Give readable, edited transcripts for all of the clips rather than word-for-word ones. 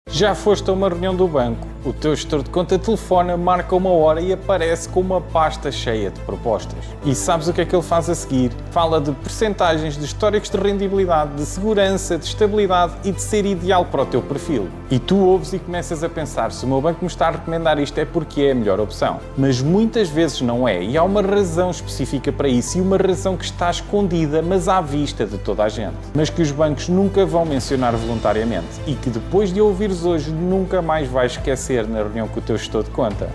Já foste a uma reunião do banco, o teu gestor de conta telefona, marca uma hora e aparece com uma pasta cheia de propostas. E sabes o que é que ele faz a seguir? Fala de percentagens, de históricos de rendibilidade, de segurança, de estabilidade e de ser ideal para o teu perfil. E tu ouves e começas a pensar, se o meu banco me está a recomendar isto é porque é a melhor opção. Mas muitas vezes não é, e há uma razão específica para isso, e uma razão que está escondida, mas à vista de toda a gente. Mas que os bancos nunca vão mencionar voluntariamente, e que depois de ouvires hoje nunca mais vais esquecer na reunião com o teu gestor de conta.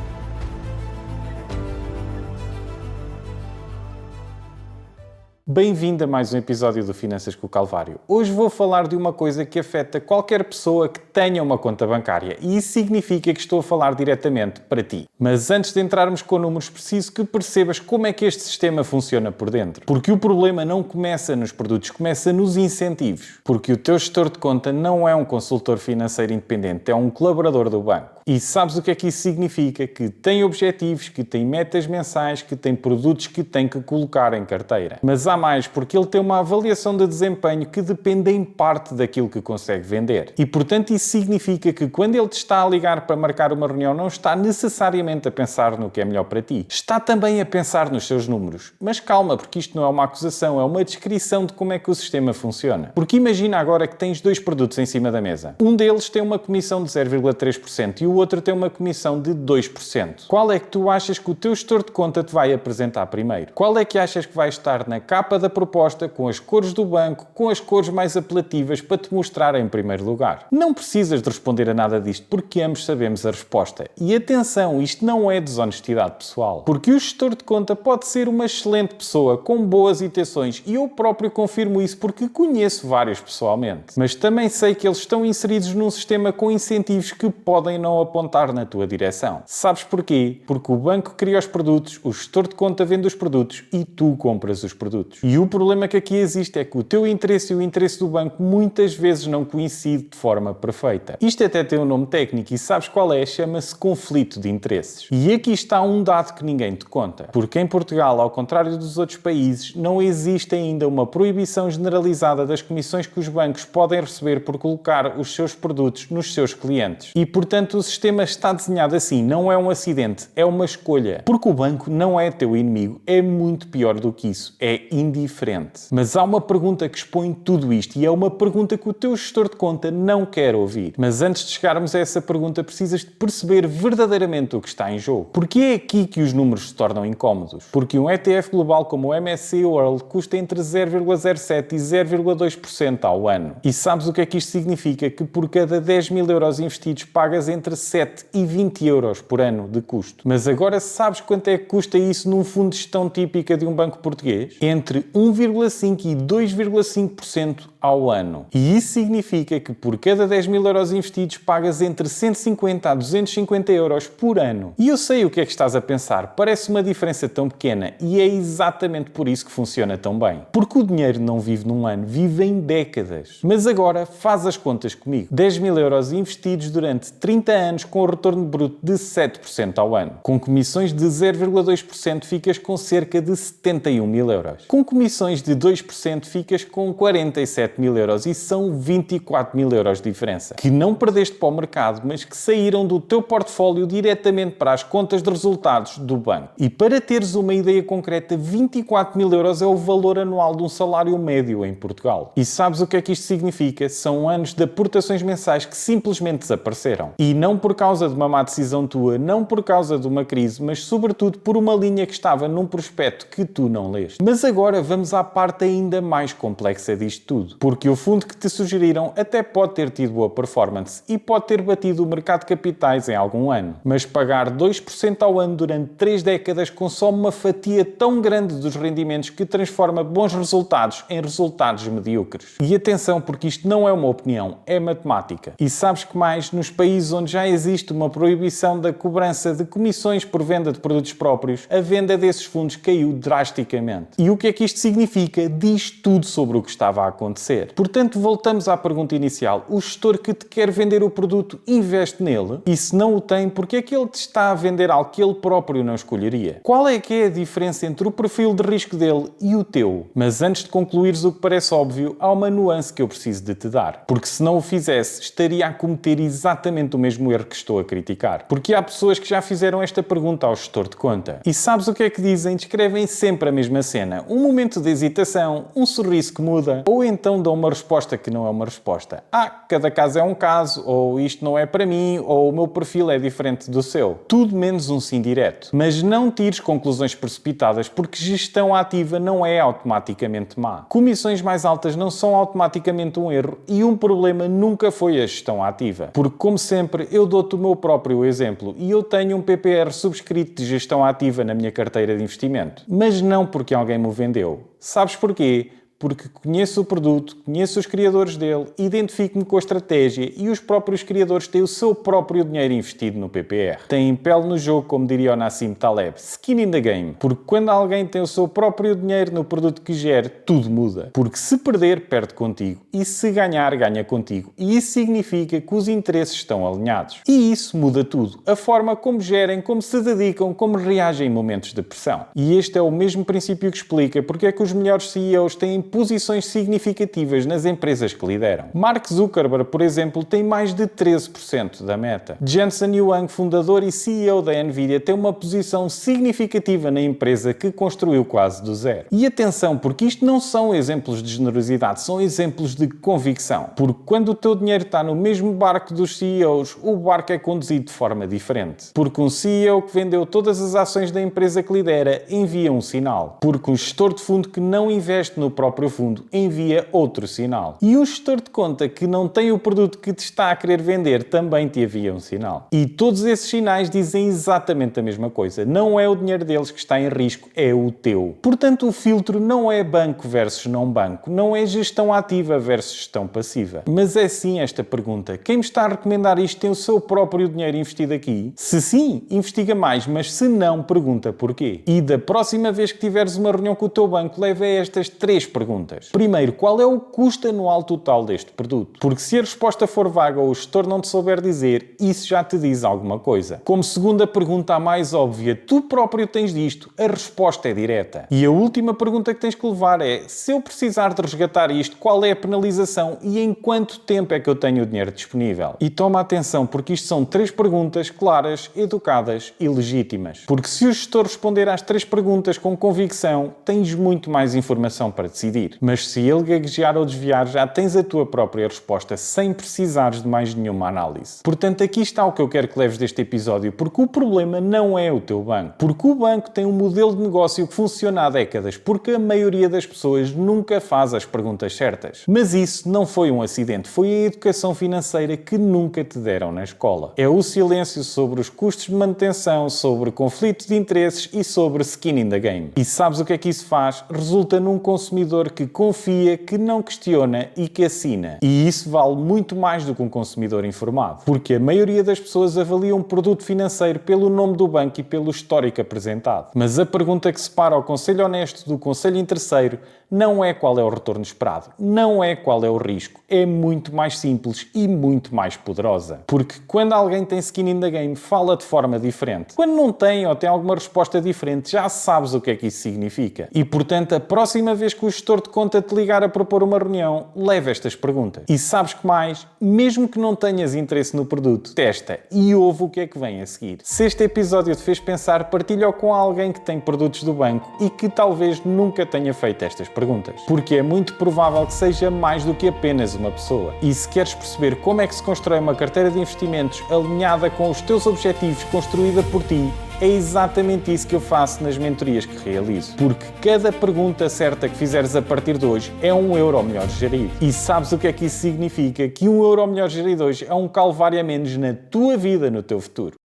Bem-vindo a mais um episódio do Finanças com o Calvário. Hoje vou falar de uma coisa que afeta qualquer pessoa que tenha uma conta bancária e isso significa que estou a falar diretamente para ti. Mas antes de entrarmos com números, preciso que percebas como é que este sistema funciona por dentro. Porque o problema não começa nos produtos, começa nos incentivos. Porque o teu gestor de conta não é um consultor financeiro independente, é um colaborador do banco. E sabes o que é que isso significa? Que tem objetivos, que tem metas mensais, que tem produtos que tem que colocar em carteira. Mas há mais, porque ele tem uma avaliação de desempenho que depende em parte daquilo que consegue vender. E portanto isso significa que quando ele te está a ligar para marcar uma reunião, não está necessariamente a pensar no que é melhor para ti. Está também a pensar nos seus números. Mas calma, porque isto não é uma acusação, é uma descrição de como é que o sistema funciona. Porque imagina agora que tens dois produtos em cima da mesa. Um deles tem uma comissão de 0,3% e o outro tem uma comissão de 2%. Qual é que tu achas que o teu gestor de conta te vai apresentar primeiro? Qual é que achas que vai estar na capa da proposta, com as cores do banco, com as cores mais apelativas para te mostrar em primeiro lugar? Não precisas de responder a nada disto, porque ambos sabemos a resposta. E atenção, isto não é desonestidade pessoal. Porque o gestor de conta pode ser uma excelente pessoa, com boas intenções, e eu próprio confirmo isso porque conheço vários pessoalmente. Mas também sei que eles estão inseridos num sistema com incentivos que podem não apontar na tua direção. Sabes porquê? Porque o banco cria os produtos, o gestor de conta vende os produtos e tu compras os produtos. E o problema que aqui existe é que o teu interesse e o interesse do banco muitas vezes não coincidem de forma perfeita. Isto até tem um nome técnico e sabes qual é? Chama-se conflito de interesses. E aqui está um dado que ninguém te conta. Porque em Portugal, ao contrário dos outros países, não existe ainda uma proibição generalizada das comissões que os bancos podem receber por colocar os seus produtos nos seus clientes. E portanto o sistema está desenhado assim, não é um acidente, é uma escolha. Porque o banco não é teu inimigo, é muito pior do que isso, é indiferente. Mas há uma pergunta que expõe tudo isto e é uma pergunta que o teu gestor de conta não quer ouvir. Mas antes de chegarmos a essa pergunta, precisas de perceber verdadeiramente o que está em jogo. Porque é aqui que os números se tornam incómodos. Porque um ETF global como o MSCI World custa entre 0,07% e 0,2% ao ano. E sabes o que é que isto significa? Que por cada 10 mil euros investidos pagas entre 7 e 20 euros por ano de custo. Mas agora sabes quanto é que custa isso num fundo de gestão típica de um banco português? Entre 1,5% e 2,5% ao ano. E isso significa que por cada 10 mil euros investidos pagas entre 150 a 250 euros por ano. E eu sei o que é que estás a pensar. Parece uma diferença tão pequena e é exatamente por isso que funciona tão bem. Porque o dinheiro não vive num ano, vive em décadas. Mas agora faz as contas comigo. 10 mil euros investidos durante 30 anos com o retorno bruto de 7% ao ano. Com comissões de 0,2% ficas com cerca de 71 mil euros. Com comissões de 2% ficas com 47 mil euros e são 24 mil euros de diferença. Que não perdeste para o mercado, mas que saíram do teu portfólio diretamente para as contas de resultados do banco. E para teres uma ideia concreta, 24 mil euros é o valor anual de um salário médio em Portugal. E sabes o que é que isto significa? São anos de aportações mensais que simplesmente desapareceram. E não por causa de uma má decisão tua, não por causa de uma crise, mas sobretudo por uma linha que estava num prospecto que tu não leste. Mas agora vamos à parte ainda mais complexa disto tudo. Porque o fundo que te sugeriram até pode ter tido boa performance e pode ter batido o mercado de capitais em algum ano. Mas pagar 2% ao ano durante 3 décadas consome uma fatia tão grande dos rendimentos que transforma bons resultados em resultados medíocres. E atenção, porque isto não é uma opinião, é matemática. E sabes que mais, nos países onde já existe uma proibição da cobrança de comissões por venda de produtos próprios, a venda desses fundos caiu drasticamente. E o que é que isto isto significa diz tudo sobre o que estava a acontecer. Portanto, voltamos à pergunta inicial. O gestor que te quer vender o produto investe nele? E se não o tem, porque é que ele te está a vender algo que ele próprio não escolheria? Qual é que é a diferença entre o perfil de risco dele e o teu? Mas antes de concluires o que parece óbvio, há uma nuance que eu preciso de te dar. Porque se não o fizesse, estaria a cometer exatamente o mesmo erro que estou a criticar. Porque há pessoas que já fizeram esta pergunta ao gestor de conta. E sabes o que é que dizem? Descrevem sempre a mesma cena. Um momento de hesitação, um sorriso que muda, ou então dão uma resposta que não é uma resposta. Cada caso é um caso, ou isto não é para mim, ou o meu perfil é diferente do seu. Tudo menos um sim direto. Mas não tires conclusões precipitadas, porque gestão ativa não é automaticamente má. Comissões mais altas não são automaticamente um erro e um problema nunca foi a gestão ativa. Porque, como sempre, eu dou-te o meu próprio exemplo e eu tenho um PPR subscrito de gestão ativa na minha carteira de investimento. Mas não porque alguém me o vendeu. Sabes porquê? Porque conheço o produto, conheço os criadores dele, identifico-me com a estratégia e os próprios criadores têm o seu próprio dinheiro investido no PPR. Têm pele no jogo, como diria o Nassim Taleb, skin in the game. Porque quando alguém tem o seu próprio dinheiro no produto que gera, tudo muda. Porque se perder, perde contigo. E se ganhar, ganha contigo. E isso significa que os interesses estão alinhados. E isso muda tudo. A forma como gerem, como se dedicam, como reagem em momentos de pressão. E este é o mesmo princípio que explica porque é que os melhores CEOs têm posições significativas nas empresas que lideram. Mark Zuckerberg, por exemplo, tem mais de 13% da meta. Jensen Huang, fundador e CEO da Nvidia, tem uma posição significativa na empresa que construiu quase do zero. E atenção, porque isto não são exemplos de generosidade, são exemplos de convicção. Porque quando o teu dinheiro está no mesmo barco dos CEOs, o barco é conduzido de forma diferente. Porque um CEO que vendeu todas as ações da empresa que lidera envia um sinal. Porque um gestor de fundo que não investe no próprio fundo envia outro sinal. E o gestor de conta que não tem o produto que te está a querer vender também te envia um sinal. E todos esses sinais dizem exatamente a mesma coisa. Não é o dinheiro deles que está em risco, é o teu. Portanto, o filtro não é banco versus não banco, não é gestão ativa versus gestão passiva. Mas é sim esta pergunta. Quem me está a recomendar isto tem o seu próprio dinheiro investido aqui? Se sim, investiga mais, mas se não, pergunta porquê. E da próxima vez que tiveres uma reunião com o teu banco, leva a estas 3 perguntas. Primeiro, qual é o custo anual total deste produto? Porque se a resposta for vaga ou o gestor não te souber dizer, isso já te diz alguma coisa. Como segunda pergunta, a mais óbvia, tu próprio tens disto, a resposta é direta. E a última pergunta que tens que levar é, se eu precisar de resgatar isto, qual é a penalização e em quanto tempo é que eu tenho o dinheiro disponível? E toma atenção, porque isto são 3 perguntas claras, educadas e legítimas. Porque se o gestor responder às 3 perguntas com convicção, tens muito mais informação para decidir. Mas se ele gaguejar ou desviar, já tens a tua própria resposta sem precisares de mais nenhuma análise. Portanto, aqui está o que eu quero que leves deste episódio, porque o problema não é o teu banco. Porque o banco tem um modelo de negócio que funciona há décadas, porque a maioria das pessoas nunca faz as perguntas certas. Mas isso não foi um acidente, foi a educação financeira que nunca te deram na escola. É o silêncio sobre os custos de manutenção, sobre conflitos de interesses e sobre skin in the game. E sabes o que é que isso faz? Resulta num consumidor que confia, que não questiona e que assina. E isso vale muito mais do que um consumidor informado. Porque a maioria das pessoas avalia um produto financeiro pelo nome do banco e pelo histórico apresentado. Mas a pergunta que separa o conselho honesto do conselho interesseiro não é qual é o retorno esperado, não é qual é o risco. É muito mais simples e muito mais poderosa. Porque quando alguém tem skin in the game, fala de forma diferente. Quando não tem ou tem alguma resposta diferente, já sabes o que é que isso significa. E, portanto, a próxima vez que o gestor de conta te ligar a propor uma reunião, leva estas perguntas. E sabes que mais? Mesmo que não tenhas interesse no produto, testa e ouve o que é que vem a seguir. Se este episódio te fez pensar, partilha-o com alguém que tem produtos do banco e que talvez nunca tenha feito estas perguntas. Porque é muito provável que seja mais do que apenas uma pessoa. E se queres perceber como é que se constrói uma carteira de investimentos alinhada com os teus objetivos, construída por ti, é exatamente isso que eu faço nas mentorias que realizo. Porque cada pergunta certa que fizeres a partir de hoje é €1 melhor gerido. E sabes o que é que isso significa? Que €1 melhor gerido hoje é um calvário a menos na tua vida, no teu futuro.